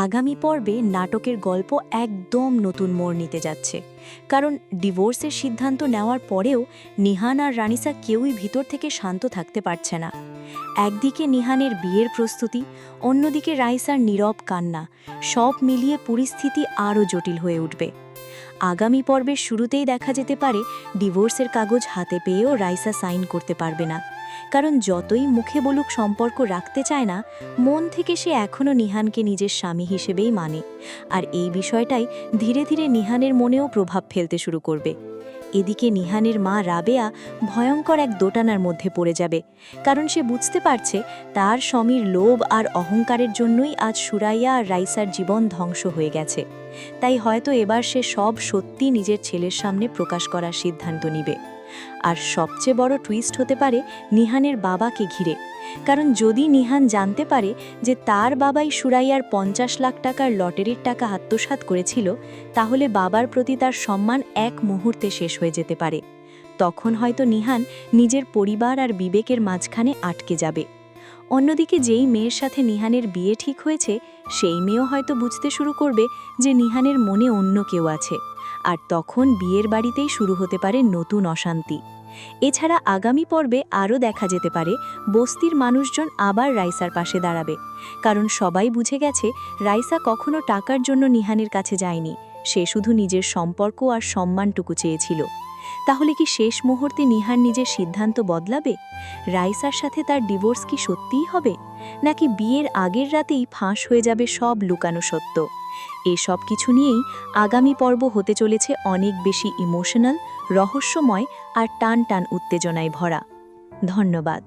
আগামী পর্বে নাটকের গল্প একদম নতুন মোড় নিতে যাচ্ছে। কারণ ডিভোর্সের সিদ্ধান্ত নেওয়ার পরেও নিহান আর রানিসা কেউই ভিতর থেকে শান্ত থাকতে পারছে না। একদিকে নিহানের বিয়ের প্রস্তুতি, অন্যদিকে রাইসার নীরব কান্না, সব মিলিয়ে পরিস্থিতি আরও জটিল হয়ে উঠবে। আগামী পর্বের শুরুতেই দেখা যেতে পারে ডিভোর্সের কাগজ হাতে পেয়েও রাইসা সাইন করতে পারবে না। কারণ যতই মুখে বলুক সম্পর্ক রাখতে চায় না, মন থেকে সে এখনও নিহানকে নিজের স্বামী হিসেবেই মানে। আর এই বিষয়টাই ধীরে ধীরে নিহানের মনেও প্রভাব ফেলতে শুরু করবে। এদিকে নিহানের মা রাবেয়া ভয়ঙ্কর এক দোটানার মধ্যে পড়ে যাবে। কারণ সে বুঝতে পারছে তার স্বামীর লোভ আর অহংকারের জন্যই আজ সুরাইয়া আর রাইসার জীবন ধ্বংস হয়ে গেছে। তাই হয়তো এবার সে সব সত্যি নিজের ছেলের সামনে প্রকাশ করার সিদ্ধান্ত নিবে। আর সবচেয়ে বড় টুইস্ট হতে পারে নিহানের বাবাকে ঘিরে। কারণ যদি নিহান জানতে পারে যে তার বাবাই সুরাইয়ার 50 লাখ টাকার লটারির টাকা আত্মসাৎ করেছিল, তাহলে বাবার প্রতি তার সম্মান এক মুহূর্তে শেষ হয়ে যেতে পারে। তখন হয়তো নিহান নিজের পরিবার আর বিবেকের মাঝখানে আটকে যাবে। অন্যদিকে যেই মেয়ের সাথে নিহানের বিয়ে ঠিক হয়েছে, সেই মেয়েও হয়তো বুঝতে শুরু করবে যে নিহানের মনে অন্য কেউ আছে। আর তখন বিয়ের বাড়িতেই শুরু হতে পারে নতুন অশান্তি। এছাড়া আগামী পর্বে আরও দেখা যেতে পারে বস্তির মানুষজন আবার রাইসার পাশে দাঁড়াবে। কারণ সবাই বুঝে গেছে রাইসা কখনো টাকার জন্য নিহানের কাছে যায়নি, সে শুধু নিজের সম্পর্ক আর সম্মানটুকু চেয়েছিল। তাহলে কি শেষ মুহূর্তে নিহান নিজের সিদ্ধান্ত বদলাবে? রাইসার সাথে তার ডিভোর্স কি সত্যিই হবে, নাকি বিয়ের আগের রাতেই ফাঁস হয়ে যাবে সব লুকানো সত্য? এসব কিছু নিয়েই আগামী পর্ব হতে চলেছে অনেক বেশি ইমোশনাল, রহস্যময় আর টান টান উত্তেজনায় ভরা। ধন্যবাদ।